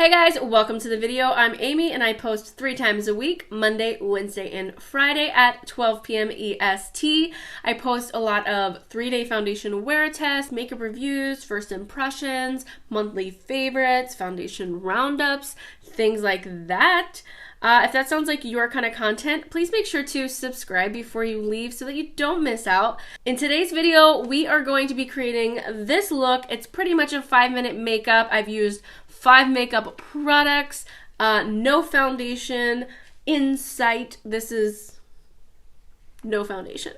Hey guys, welcome to the video. I'm Amy and I post 3 times a week, Monday, Wednesday, and Friday at 12 p.m. EST. I post a lot of 3-day foundation wear tests, makeup reviews, first impressions, monthly favorites, foundation roundups, things like that. If that sounds like your kind of content, please make sure to subscribe before you leave so that you don't miss out. In today's video, we are going to be creating this look. It's pretty much a 5-minute makeup. I've used 5 makeup products, no foundation, in sight. This is no foundation.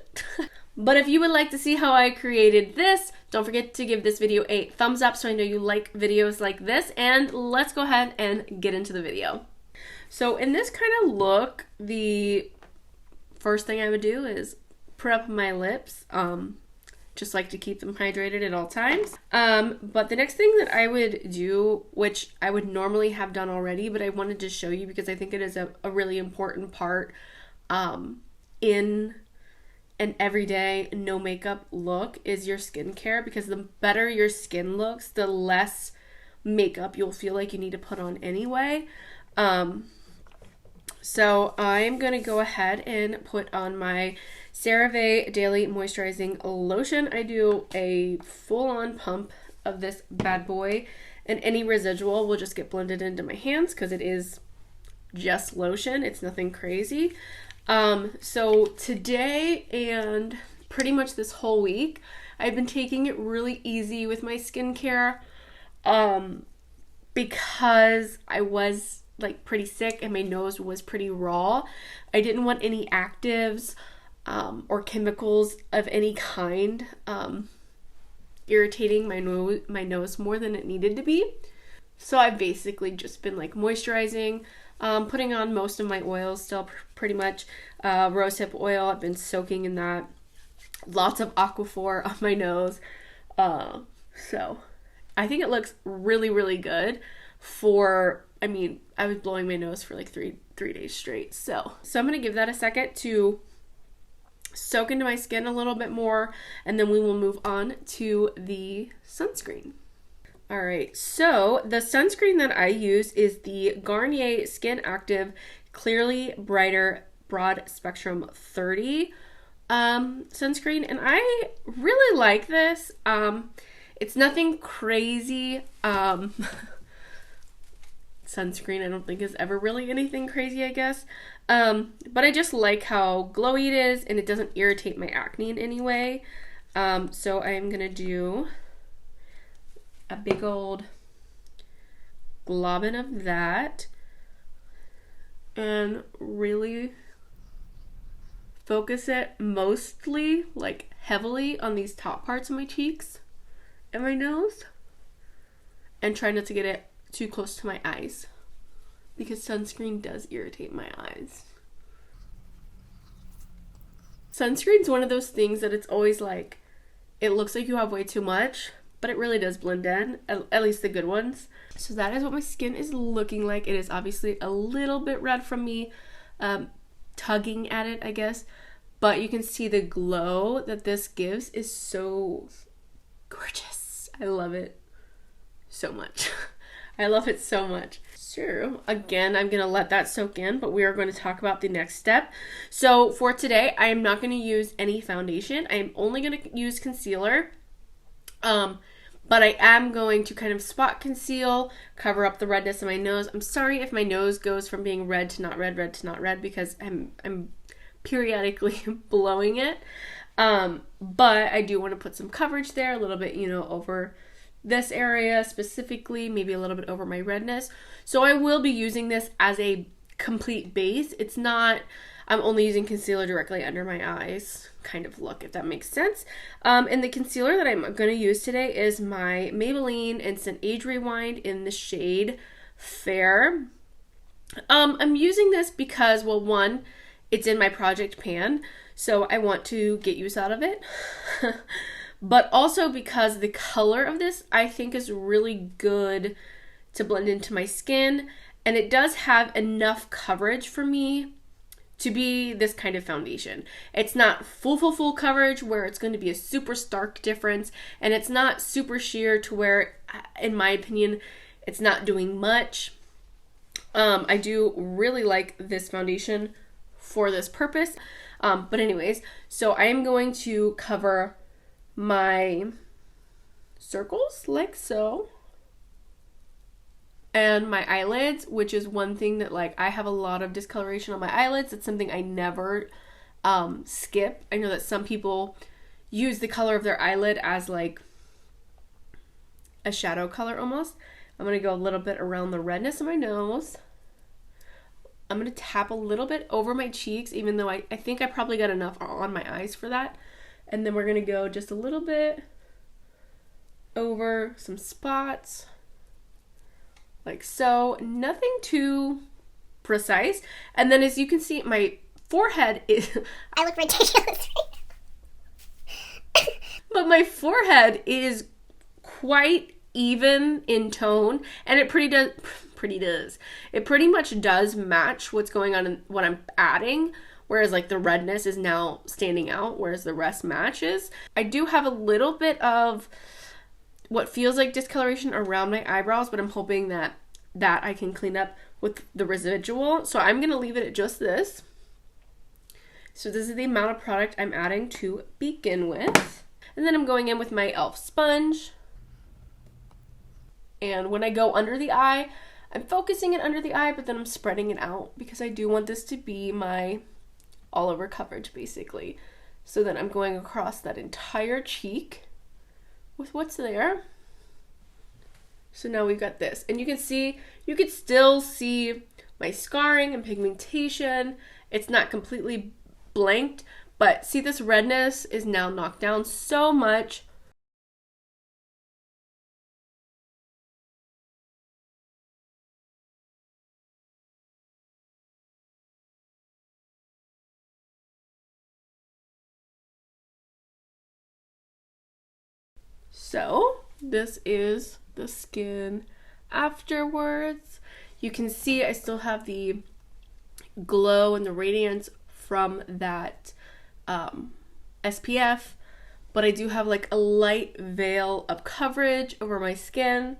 But if you would like to see how I created this, don't forget to give this video a thumbs up so I know you like videos like this, and let's go ahead and get into the video. So in this kind of look, the first thing I would do is put up my lips. Just like to keep them hydrated at all times. But the next thing that I would do, which I would normally have done already, but I wanted to show you because I think it is a really important part in an everyday no makeup look, is your skincare, because the better your skin looks, the less makeup you'll feel like you need to put on anyway. So I'm gonna go ahead and put on my CeraVe Daily Moisturizing Lotion. I do a full-on pump of this bad boy, and any residual will just get blended into my hands because it is just lotion. It's nothing crazy. So today and pretty much this whole week, I've been taking it really easy with my skincare because I was like pretty sick and my nose was pretty raw. I didn't want any actives or chemicals of any kind irritating my nose more than it needed to be. So I've basically just been like moisturizing, putting on most of my oils still, pretty much rosehip oil. I've been soaking in that. Lots of Aquaphor on my nose. So I think it looks really, really good for, I mean, I was blowing my nose for like three days straight. So I'm going to give that a second to soak into my skin a little bit more, and then we will move on to the sunscreen. All right, so the sunscreen that I use is the Garnier Skin Active Clearly Brighter Broad Spectrum 30 sunscreen, and I really like this. It's nothing crazy. Sunscreen I don't think is ever really anything crazy, I guess. But I just like how glowy it is, and it doesn't irritate my acne in any way. So I'm gonna do a big old globbin of that and really focus it mostly, like heavily, on these top parts of my cheeks and my nose, and try not to get it too close to my eyes because sunscreen does irritate my eyes. Sunscreen's one of those things that it's always like, it looks like you have way too much, but it really does blend in, at least the good ones. So that is what my skin is looking like. It is obviously a little bit red from me tugging at it, I guess, but you can see the glow that this gives is so gorgeous. I love it so much. I love it so much. So again, I'm going to let that soak in, but we are going to talk about the next step. So for today, I am not going to use any foundation. I am only going to use concealer. But I am going to kind of spot conceal, cover up the redness in my nose. I'm sorry if my nose goes from being red to not red, red to not red, because I'm periodically blowing it. But I do want to put some coverage there, a little bit, you know, over this area specifically, maybe a little bit over my redness. So I will be using this as a complete base. It's not, I'm only using concealer directly under my eyes kind of look, if that makes sense. And the concealer that I'm going to use today is my Maybelline Instant Age Rewind in the shade Fair. I'm using this because, well, one, it's in my project pan, so I want to get use out of it. But also because the color of this, I think, is really good to blend into my skin, and it does have enough coverage for me to be this kind of foundation. It's not full coverage where it's going to be a super stark difference, and it's not super sheer to where, in my opinion, it's not doing much. I do really like this foundation for this purpose. But anyways, so I am going to cover my circles like so, and my eyelids, which is one thing that like I have a lot of discoloration on my eyelids. It's something I never skip. I know that some people use the color of their eyelid as like a shadow color almost. I'm going to go a little bit around the redness of my nose. I'm going to tap a little bit over my cheeks, even though I think I probably got enough on my eyes for that. And then we're going to go just a little bit over some spots, like so. Nothing too precise. And then as you can see, my forehead is... I look ridiculous. But my forehead is quite even in tone, and it it pretty much does match what's going on in what I'm adding, whereas like the redness is now standing out, whereas the rest matches. I do have a little bit of what feels like discoloration around my eyebrows, but I'm hoping that I can clean up with the residual. So I'm going to leave it at just this. So this is the amount of product I'm adding to begin with. And then I'm going in with my e.l.f. sponge. And when I go under the eye, I'm focusing it under the eye, but then I'm spreading it out because I do want this to be my all over coverage basically. So then I'm going across that entire cheek with what's there. So now we've got this, and you can still see my scarring and pigmentation. It's not completely blanked, but see, this redness is now knocked down so much. So this is the skin afterwards. You can see I still have the glow and the radiance from that SPF, but I do have like a light veil of coverage over my skin.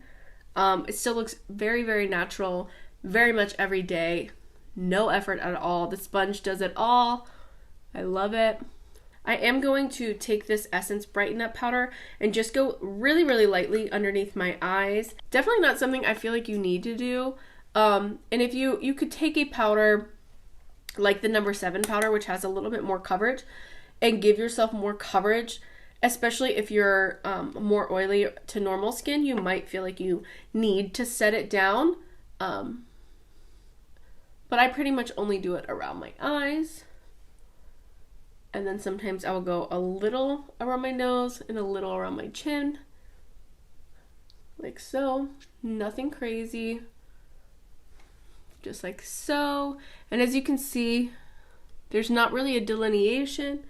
It still looks very, very natural, very much every day. No effort at all. The sponge does it all. I love it. I am going to take this Essence Brighten Up powder and just go really, really lightly underneath my eyes. Definitely not something I feel like you need to do. And if you could take a powder like the No. 7 powder, which has a little bit more coverage, and give yourself more coverage, especially if you're more oily to normal skin, you might feel like you need to set it down. But I pretty much only do it around my eyes. And then sometimes I will go a little around my nose and a little around my chin. Like so. Nothing crazy. Just like so. And as you can see, there's not really a delineation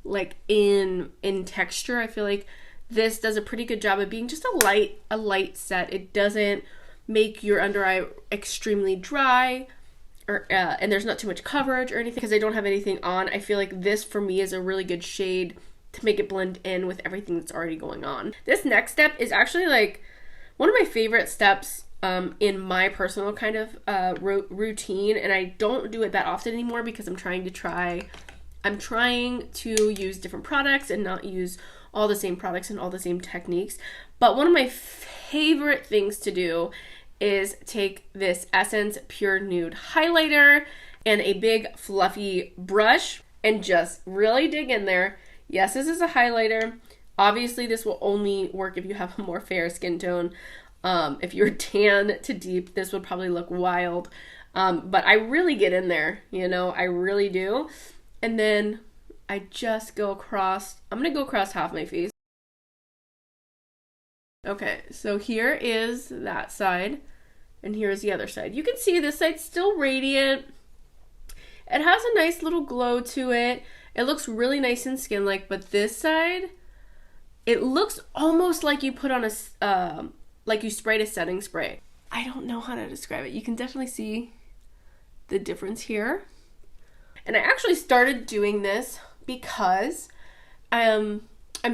like in texture. I feel like this does a pretty good job of being just a light set. It doesn't make your under eye extremely dry. Or, and there's not too much coverage or anything because I don't have anything on. I feel like this for me is a really good shade to make it blend in with everything that's already going on. This next step is actually like one of my favorite steps in my personal kind of routine, and I don't do it that often anymore because I'm trying to use different products and not use all the same products and all the same techniques. But one of my favorite things to do is take this Essence Pure Nude highlighter and a big fluffy brush and just really dig in there. Yes, this is a highlighter. Obviously, this will only work if you have a more fair skin tone. If you're tan to deep, this would probably look wild. But I really get in there, you know, I really do. And then I just go across, I'm going to go across half my face. Okay, so here is that side, and here's the other side. You can see this side's still radiant. It has a nice little glow to it. It looks really nice and skin-like, but this side, it looks almost like you put on a, like you sprayed a setting spray. I don't know how to describe it. You can definitely see the difference here. And I actually started doing this because I'm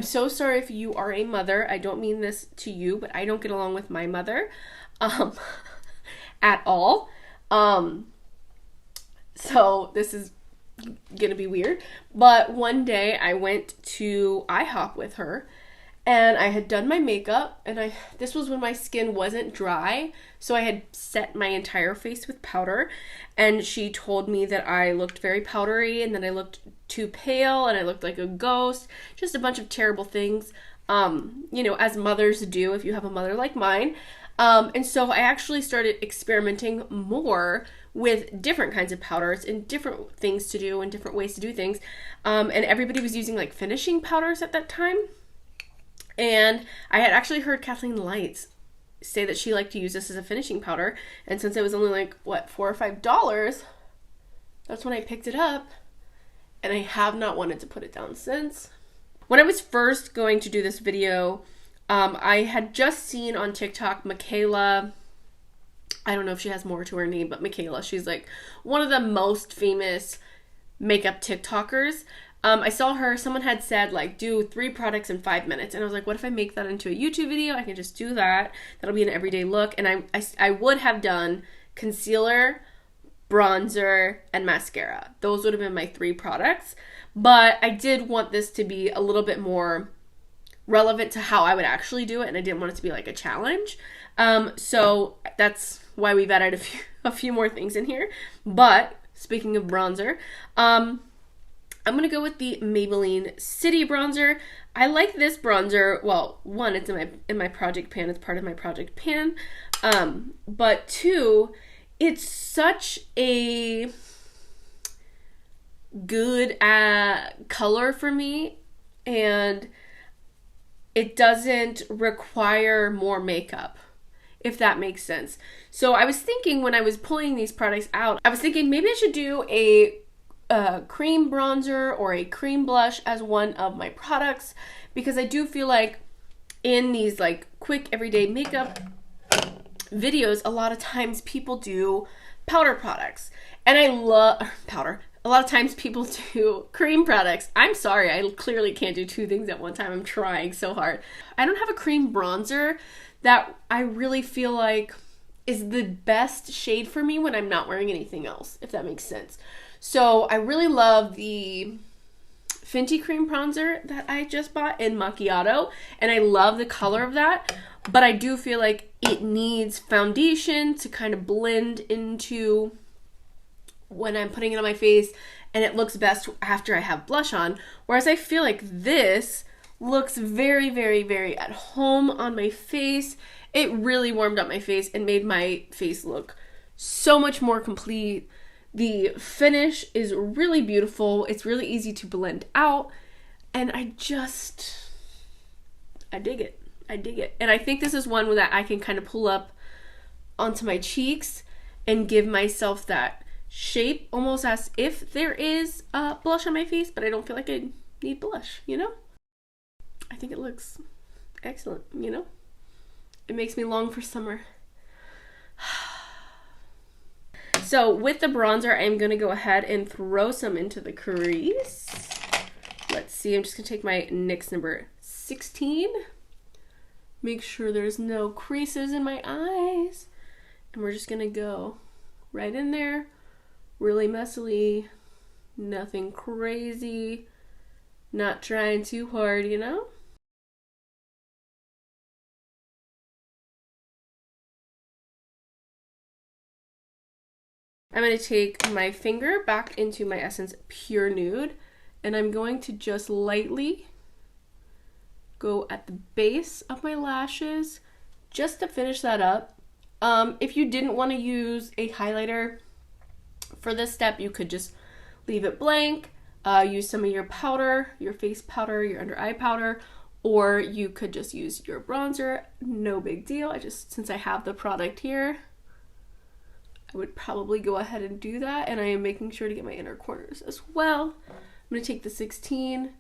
so sorry if you are a mother. I don't mean this to you, but I don't get along with my mother at all. So this is gonna be weird. But one day I went to IHOP with her, and I had done my makeup, and this was when my skin wasn't dry, so I had set my entire face with powder, and she told me that I looked very powdery, and that I looked too pale, and I looked like a ghost, just a bunch of terrible things, you know, as mothers do if you have a mother like mine. And so I actually started experimenting more with different kinds of powders and different things to do and different ways to do things. And everybody was using like finishing powders at that time. And I had actually heard Kathleen Lights say that she liked to use this as a finishing powder. And since it was only like, what, $4 or $5, that's when I picked it up. And I have not wanted to put it down since. When I was first going to do this video, I had just seen on TikTok Michaela, I don't know if she has more to her name, but Michaela, she's like one of the most famous makeup TikTokers. I saw her, someone had said like do 3 products in 5 minutes, and I was like, what if I make that into a YouTube video? I can just do that. That'll be an everyday look. And I would have done concealer, bronzer, and mascara. Those would have been my 3 products, but I did want this to be a little bit more relevant to how I would actually do it, and I didn't want it to be like a challenge. So that's why we've added a few more things in here. But speaking of bronzer, I'm going to go with the Maybelline City Bronzer. I like this bronzer. Well, one, it's in my project pan. It's part of my project pan. But 2, it's such a good color for me, and it doesn't require more makeup, if that makes sense. So I was thinking when I was pulling these products out, I was thinking maybe I should do a cream bronzer or a cream blush as one of my products, because I do feel like in these like quick everyday makeup videos, a lot of times people do powder products, and I love powder. A lot of times people do cream products. I'm sorry, I clearly can't do 2 things at one time. I'm trying so hard. I don't have a cream bronzer that I really feel like is the best shade for me when I'm not wearing anything else, if that makes sense. So I really love the Fenty cream bronzer that I just bought in Macchiato, and I love the color of that, but I do feel like it needs foundation to kind of blend into when I'm putting it on my face, and it looks best after I have blush on, whereas I feel like this looks very, very, very at home on my face. It really warmed up my face and made my face look so much more complete. The finish is really beautiful. It's really easy to blend out, and I dig it. I dig it. And I think this is one that I can kind of pull up onto my cheeks and give myself that shape, almost as if there is blush on my face, but I don't feel like I need blush, you know? I think it looks excellent, you know? It makes me long for summer. So with the bronzer, I'm going to go ahead and throw some into the crease. Let's see, I'm just going to take my NYX number 16. Make sure there's no creases in my eyes. And we're just going to go right in there. Really messily. Nothing crazy. Not trying too hard, you know? I'm going to take my finger back into my Essence Pure Nude, and I'm going to just lightly go at the base of my lashes just to finish that up. If you didn't want to use a highlighter for this step, you could just leave it blank, use some of your powder, your face powder, your under eye powder, or you could just use your bronzer. No big deal. Since I have the product here, I would probably go ahead and do that, and I am making sure to get my inner corners as well. I'm going to take the 16,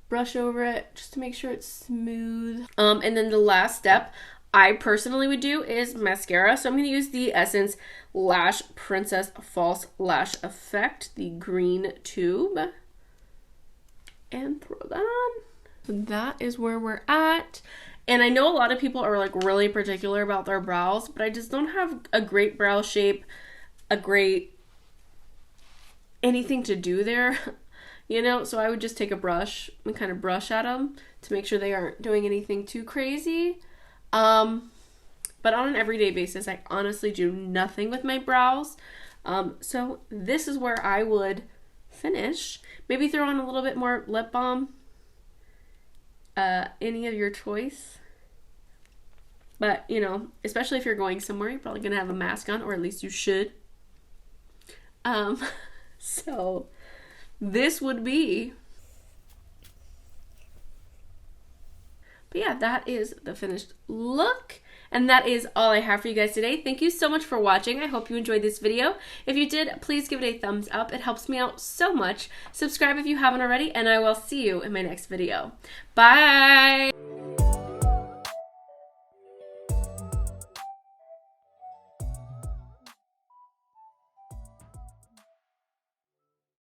brush over it just to make sure it's smooth. And then the last step I personally would do is mascara. So I'm going to use the Essence Lash Princess False Lash Effect, the green tube, and throw that on. So that is where we're at. And I know a lot of people are like really particular about their brows, but I just don't have a great brow shape. a great anything to do there, you know? So I would just take a brush and kind of brush at them to make sure they aren't doing anything too crazy. But on an everyday basis, I honestly do nothing with my brows. So this is where I would finish. Maybe throw on a little bit more lip balm. Any of your choice. But, you know, especially if you're going somewhere, you're probably going to have a mask on, or at least you should. So this would be... But yeah, that is the finished look. And that is all I have for you guys today. Thank you so much for watching. I hope you enjoyed this video. If you did, please give it a thumbs up. It helps me out so much. Subscribe if you haven't already, and I will see you in my next video. Bye!